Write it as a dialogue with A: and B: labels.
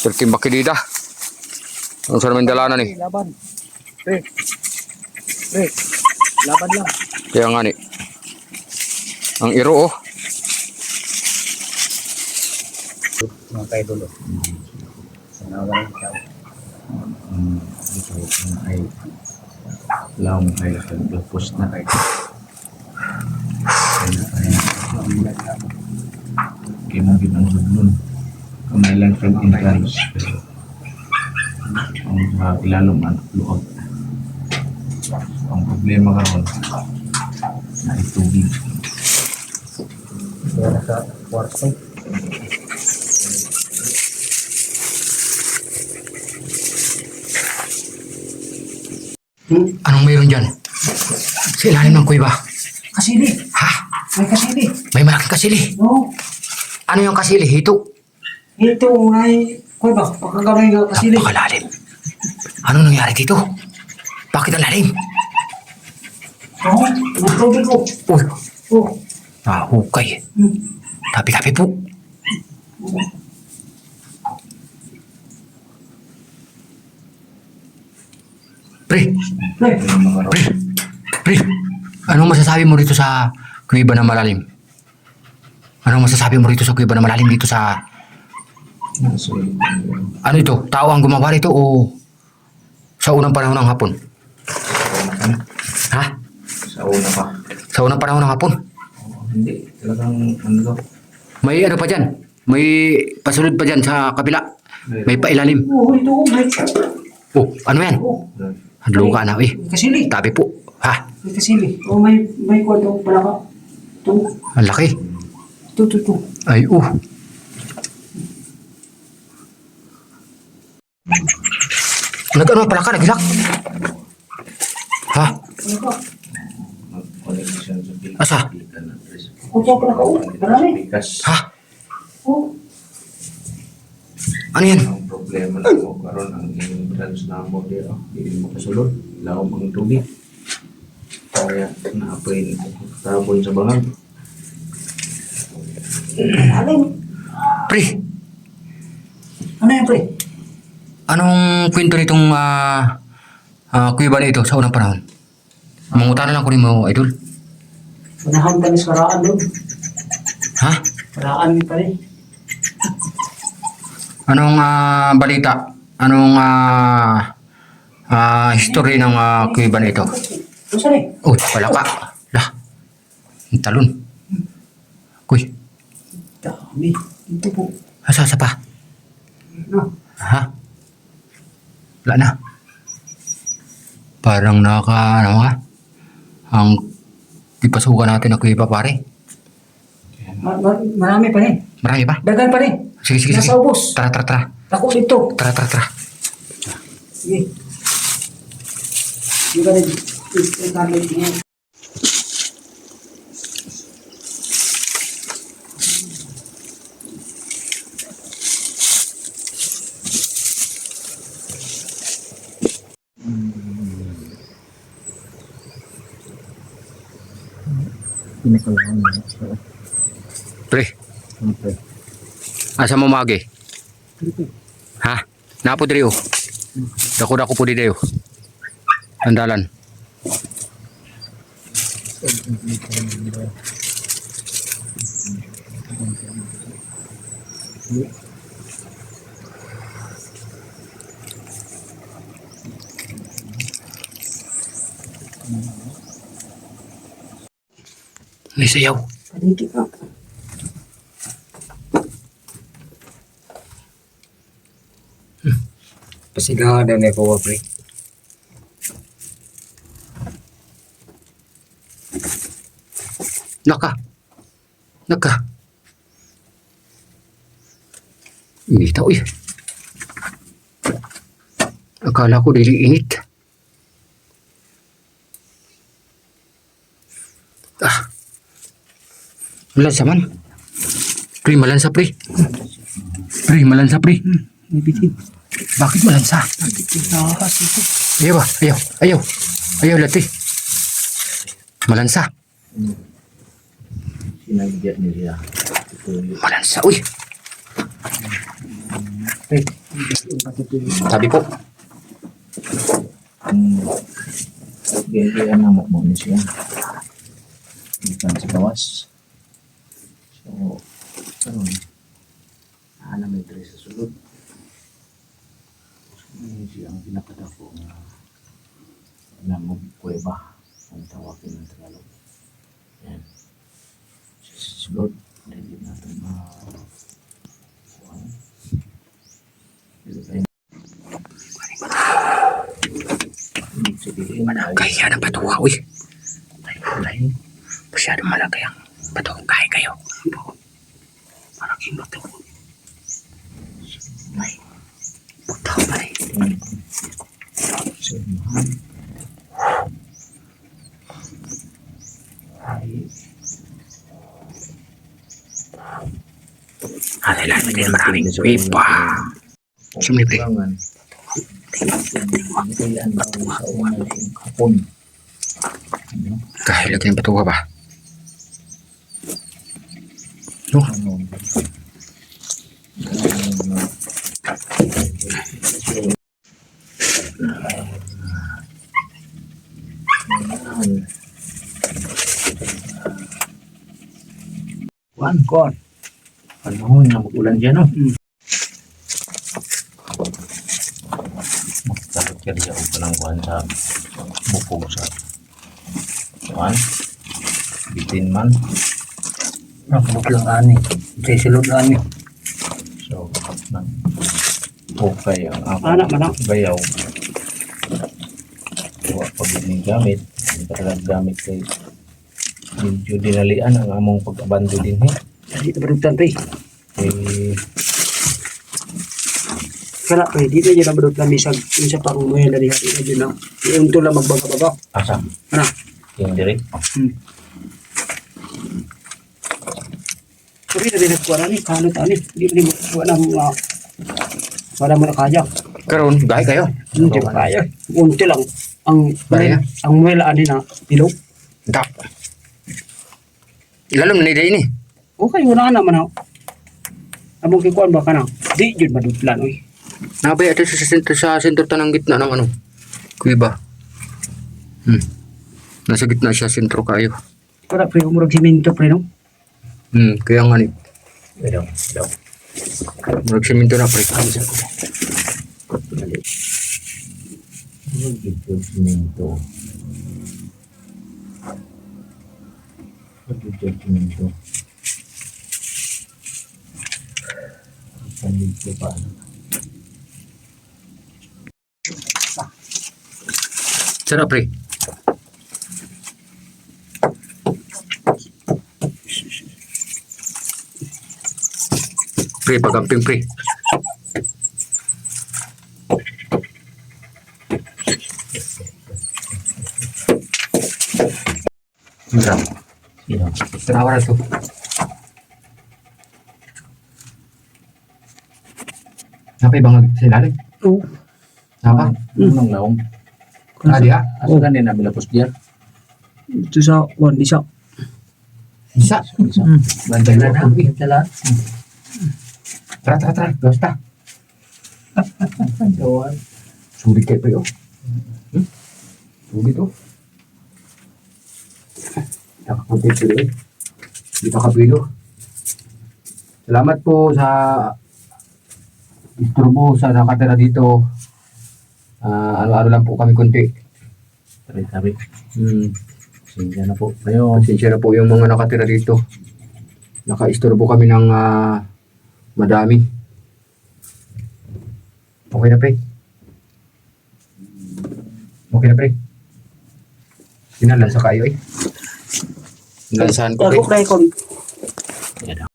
A: Turki makidida. Ang sa namin dalanan ni.
B: Laban. Pre. Pre. Laban lang.
A: Kaya nga ni. Ang iro oh.
B: Mga kayo dulo. Sanawan ng tao. Ito ay laong kayo sa post na kayo. Kaya mo ginanggod nun. Kamay lang from entrance. Ang ilalong anak luot. Ang problema karon na itubig. Kaya sa kwarto.
A: Anong mayroon dyan? Sa ilalim ng kuweba.
B: Kasili.
A: Ha?
B: May kasili.
A: May malaking kasili.
B: Oo.
A: Ano yung kasili? Hito?
B: Ito ay kuya ba? Pagkagamay nga kasili.
A: Napakalalim. Ano nangyari dito? Bakit ang lalim?
B: Oo. Nagtubig ko.
A: Uy,
B: Oo.
A: hukay.
B: Hmm.
A: Tabi-tabi po. Pre,
B: Pre.
A: pre, pre. Anong masasabi mo rito sa kuweba na malalim? Anong masasabi mo rito sa kuweba na malalim dito sa... Ano ito? Tao ang gumawa rito o sa unang panahon ng hapon? Ha?
B: Sa una pa.
A: Sa unang panahon ng hapon?
B: Hindi. Talagang ano to?
A: May ano pa dyan? May pasunod pa dyan sa kabila? May pailalim?
B: Oo, ito. May
A: Oh, ano yan?
B: Oo.
A: Hadlo ka na eh.
B: May kasili.
A: Tabi po. Ha?
B: May kasili. Oo, may kwarto pala ka. Ito.
A: Ang laki.
B: Ito.
A: Ay, Nag-ano pala ka? Nagilak? Ha?
B: Ano ka?
A: Asa?
B: Kutsa pala ka. Oo, marami.
A: Ha?
B: Oo.
A: Ano yan?
C: Ang problema na mo karon ang entrance na mo dito, hindi mo kasulod, laom ang tubig. Kaya naapoy tabon sa bangag.
B: Alin?
A: Pre,
B: Ano yan, pre?
A: anong kwento nitong kuweba na ito sa unang panahon? Mangutana lang ko rin mo, idol.
B: Manahan ka ni Saraan doon.
A: Ha?
B: Saraan pa rin.
A: Anong balita? Anong history ng kuweba na ito?
B: Ano saan eh?
A: Oh, wala ka. Lah, ang talon. Kuy,
B: Dami. Ito po.
A: asa pa?
B: Ano?
A: Ha? Wala na. Parang ano ka? Ang ipasukan natin na kuweba pare.
B: Marami pa rin.
A: Marami ba?
B: Dagan pa rin.
A: Sige.
B: Nasa ubos.
A: Tara.
B: Ako dito.
A: Tara.
B: Sige. Yung ka rin. Yung gamit niya. Pinakalahan mo.
A: Pre,
B: Siyempre.
A: asa mo magi? Ha? Napo diri oh. Dako po di dayo. Andalan. May sayaw.
B: Paligi ka. Pasigahan daw niya po, pre.
A: Naka. Inita uy. Akala ko dili init. Malansa man. Pre, malansa pre.
B: Ibitin.
A: Bakit malansa?
B: Nakahas ito.
A: Ayaw ba? Ayaw lati. Malansa.
C: Sinagyan niya.
A: Malansa. Uy. Sabi po.
B: Gaya na mo ni siya. Ikan sa gawas. So, ano?
C: Ana may diri sa sulod.
B: Ini siya ang pinakadako na namog kuweba ang tawagin ng Tagalog. Yan. Sulod. Hindi natin
A: Kaya ng batuha, uy. Ay, masyadong malaki ang batuha. Kaya kayo. Malaking batuha. Ay, butaw pa rin. Kailangan din maraming pipa. Sumipre.
B: Kailan daw sa una ng hapon.
A: Kahit lagi ng batuha ba? No?
B: Ano? Kuan. Panahon na mag-ulan dyan, no? Magtalot ka diya o palang kuhan sa bukog sa kuhan. Bitin man.
D: Nakabuk lang ani. Sa silod ani.
B: So, okay ang ako.
D: Anak man ako.
B: Bayaw. Huwag pag yung gamit. Hindi ka talagang gamit kay medyo dinalian ang among pag-abando din
D: Dito barutan pre.
B: Eh,
D: Kala pre, dito dyan ang barutan bisag. Yung sa pangumuhela ni hati na dyan na. Yung tula magbaga-baga.
B: asa?
D: Ano?
B: Yung diri?
D: Sabi na din nagkuha na ni. Kanot ani. Hindi mo wala mo na. Wala mo na kaya.
A: Karon, gaya kayo.
D: Hindi mo kaya. Unti lang.
A: Baraya?
D: Ang muhela ani na. Pilog.
A: Tak. Ilalom na ni.
D: Okay, wala ka naman ako. Abong kikuan ba ka na? Di yun madutlan, oy.
A: Nabay ito sa sentro tanang gitna ng ano. Kuiba. Nasa gitna siya sentro kayo.
D: Para pre, umurag simento pre, no?
A: Kaya nga ni.
B: Daw.
A: Murag simento na pre.
B: Mag-judgmento. Mag-judgmento. Dito pa.
A: Sarap pre. Pre, pagamping pre. Masarap.
B: Sino?
A: Tanawa na to. Napay bang sa ilalim?
D: Oo.
A: Napa?
B: Anong naong?
A: Nadi ha?
B: Asa ka nila bilapos diyan?
D: Ito sa kuan, di sa.
A: Isa.
B: Bantay na na. Tala.
A: Tara. Basta.
B: Jawan.
A: Sulit kayo pre oh. Sulit oh. Nakakunti sila eh. Di pa kapilo. Salamat po sa isturbo sa nakatira dito. Ano-ano lang po kami kunti.
B: Tabi. Singga na po. Kayo.
A: Pasensya na po yung mga nakatira dito. Nakaisturbo kami ng madami. Okay na pre. Okay na pre. Sinalansa kayo eh. Sinalansahan ko pre.
D: Ako pre, kon.
B: Yan.